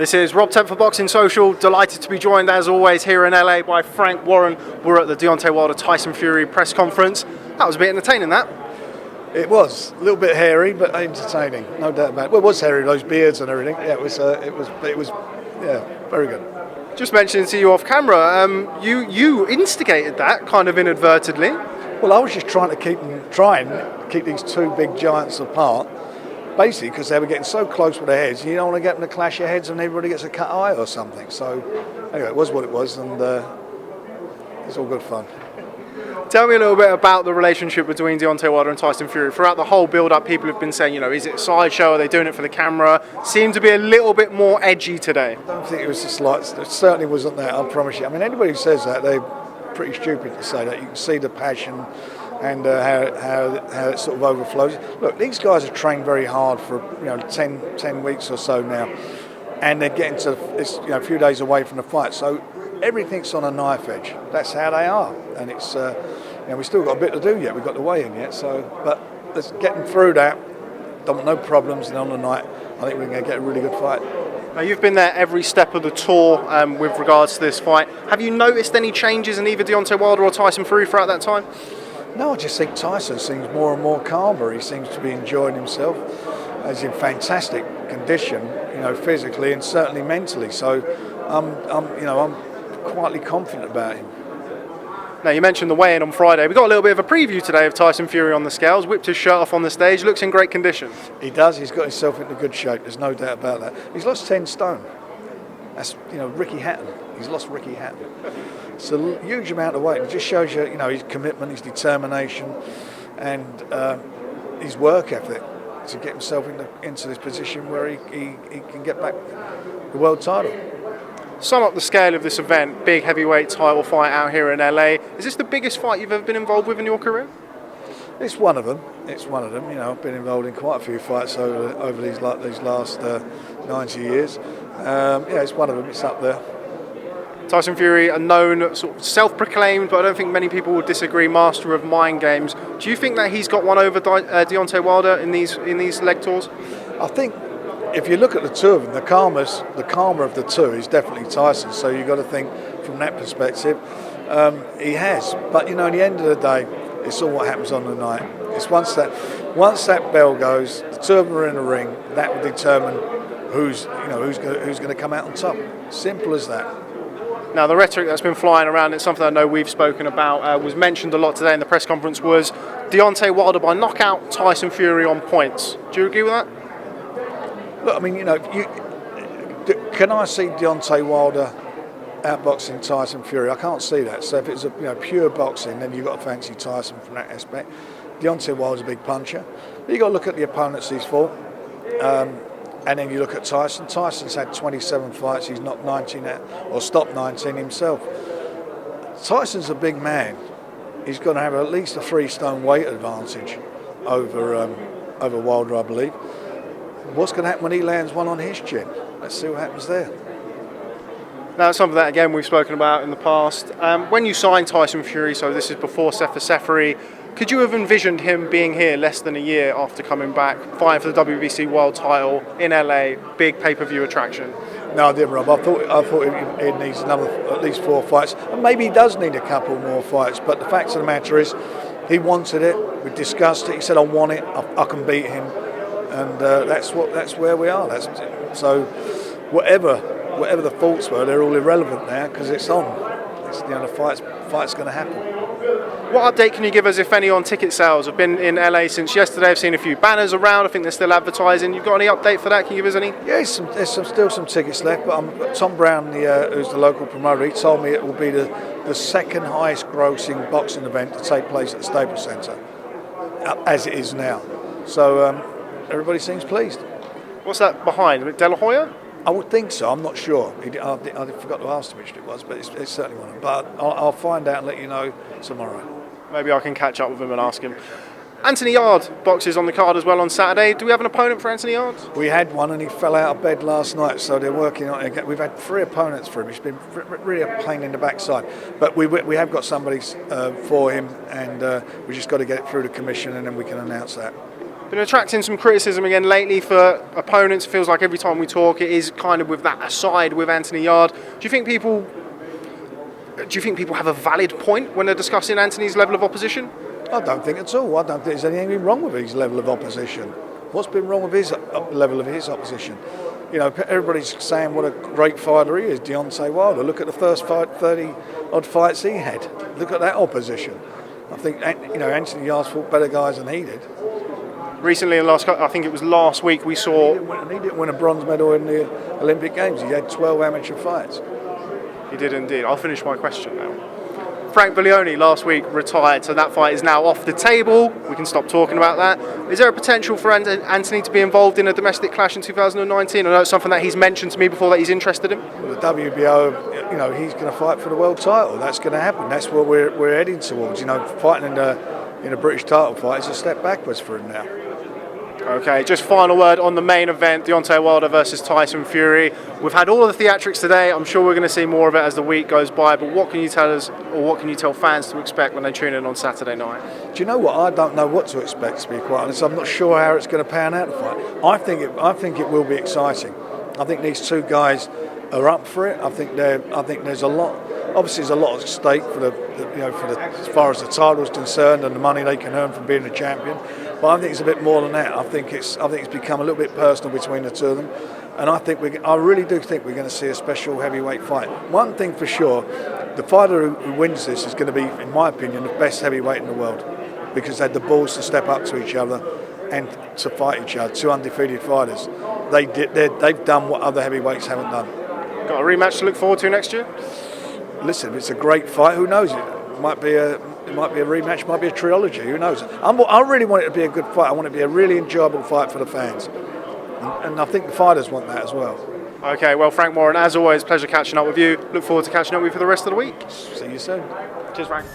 This is Rob Tebbutt for Boxing Social. Delighted to be joined, as always, here in LA by Frank Warren. We're at the Deontay Wilder Tyson Fury press conference. That was a bit entertaining, that. It was a little bit hairy, but entertaining, no doubt about it. Well, it was hairy, those beards and everything. Yeah, it was, very good. Just mentioning to you off camera, you instigated that kind of inadvertently. Well, I was just trying to keep these two big giants apart. Basically, because they were getting so close with their heads, you don't want to get them to clash your heads and everybody gets a cut eye or something. So, anyway, it was what it was, and it's all good fun. Tell me a little bit about the relationship between Deontay Wilder and Tyson Fury. Throughout the whole build-up, people have been saying, is it a sideshow? Are they doing it for the camera? Seemed to be a little bit more edgy today. I don't think it was just like, it certainly wasn't that, I promise you. I mean, anybody who says that, they're pretty stupid to say that. You can see the passion and how it sort of overflows. Look, these guys have trained very hard for 10 weeks or so now, and they're getting to a few days away from the fight. So everything's on a knife edge. That's how they are, and it's we've still got a bit to do yet. We've got the weigh-in yet, but let's get them through that. No problems, and on the night, I think we're going to get a really good fight. Now, you've been there every step of the tour with regards to this fight. Have you noticed any changes in either Deontay Wilder or Tyson Fury throughout that time? No, I just think Tyson seems more and more calmer. He seems to be enjoying himself. He's in fantastic condition, physically and certainly mentally. So, I'm quietly confident about him. Now, you mentioned the weigh-in on Friday. We got a little bit of a preview today of Tyson Fury on the scales. Whipped his shirt off on the stage. Looks in great condition. He does. He's got himself into good shape. There's no doubt about that. He's lost 10 stone. That's Ricky Hatton. He's lost Ricky Hatton. It's a huge amount of weight. It just shows you, his commitment, his determination, and his work ethic to get himself into this position where he can get back the world title. Sum up the scale of this event, big heavyweight title fight out here in LA. Is this the biggest fight you've ever been involved with in your career? It's one of them. I've been involved in quite a few fights over these last 90 years. It's one of them. It's up there. Tyson Fury, a known, sort of self-proclaimed, but I don't think many people would disagree, master of mind games. Do you think that he's got one over Deontay Wilder in these leg tours? I think if you look at the two of them, the calmer of the two is definitely Tyson. So you've got to think from that perspective. He has, but at the end of the day, it's all what happens on the night. It's once that bell goes, the two of them are in the ring. That will determine who's going to come out on top. Simple as that. Now, the rhetoric that's been flying around, it's something I know we've spoken about, was mentioned a lot today in the press conference, was Deontay Wilder by knockout, Tyson Fury on points. Do you agree with that? Look, I mean, can I see Deontay Wilder outboxing Tyson Fury? I can't see that. So if it's pure boxing, then you've got to fancy Tyson from that aspect. Deontay Wilder's a big puncher. But you've got to look at the opponents he's fought. And then you look at Tyson. Tyson's had 27 fights. He's knocked 19 out, or stopped 19 himself. Tyson's a big man. He's going to have at least a 3-stone weight advantage over Wilder, I believe. What's going to happen when he lands one on his chin? Let's see what happens there. Now, something that, again, we've spoken about in the past. When you signed Tyson Fury, so this is before Seferi, could you have envisioned him being here less than a year after coming back, fighting for the WBC world title in LA, big pay-per-view attraction? No, I didn't, Rob. I thought he needs at least 4 fights, and maybe he does need a couple more fights. But the fact of the matter is, he wanted it. We discussed it. He said, "I want it. I can beat him," and that's where we are. So whatever the faults were, they're all irrelevant now because it's on. The fight's going to happen. What update can you give us, if any, on ticket sales? I've been in LA since yesterday. I've seen a few banners around. I think they're still advertising. You've got any update for that? Can you give us any? Yeah, there's still some tickets left. But Tom Brown, who's the local promoter, he told me it will be the second highest grossing boxing event to take place at the Staples Centre, as it is now. So everybody seems pleased. What's that behind? De La Hoya? I would think so. I'm not sure. I forgot to ask him which it was, but it's certainly one of them. But I'll find out and let you know tomorrow. Maybe I can catch up with him and ask him. Anthony Yarde boxes on the card as well on Saturday. Do we have an opponent for Anthony Yarde? We had one and he fell out of bed last night, so they're working on it. We've had 3 opponents for him. It's been really a pain in the backside. But we have got somebody for him, and we just got to get it through the commission and then we can announce that. Been attracting some criticism again lately for opponents. It feels like every time we talk, it is kind of with that aside with Anthony Yarde. Do you think people have a valid point when they're discussing Anthony's level of opposition? I don't think at all. I don't think there's anything wrong with his level of opposition. What's been wrong with his level of his opposition? You know, everybody's saying what a great fighter he is, Deontay Wilder. Look at the first 30-odd fights he had. Look at that opposition. I think, you know, Anthony Yarde's fought better guys than he did. Recently, I think it was last week, we saw... He didn't win a bronze medal in the Olympic Games. He had 12 amateur fights. He did indeed. I'll finish my question now. Frank Buglioni last week retired, so that fight is now off the table. We can stop talking about that. Is there a potential for Anthony to be involved in a domestic clash in 2019? I know it's something that he's mentioned to me before that he's interested in. Well, the WBO, you know, he's going to fight for the world title. That's going to happen. That's what we're heading towards. You know, fighting in a British title fight is a step backwards for him now. Okay, just final word on the main event, Deontay Wilder versus Tyson Fury. We've had all of the theatrics today. I'm sure we're going to see more of it as the week goes by, but what can you tell us, or what can you tell fans to expect when they tune in on Saturday night? Do you know what? I don't know what to expect, to be quite honest. I'm not sure how it's going to pan out, the fight. I think it will be exciting. I think these two guys are up for it. I think there's a lot. Obviously, there's a lot at stake as far as the title is concerned and the money they can earn from being a champion. But I think it's a bit more than that. I think it's become a little bit personal between the two of them, and I really do think we're going to see a special heavyweight fight. One thing for sure, the fighter who wins this is going to be, in my opinion, the best heavyweight in the world, because they had the balls to step up to each other and to fight each other. Two undefeated fighters. They've done what other heavyweights haven't done. Got a rematch to look forward to next year? Listen, it's a great fight. Who knows? It might be a rematch, might be a trilogy. Who knows? I really want it to be a good fight. I want it to be a really enjoyable fight for the fans, and I think the fighters want that as well. Okay, well, Frank Warren, as always, pleasure catching up with you. Look forward to catching up with you for the rest of the week. See you soon. Cheers, Frank.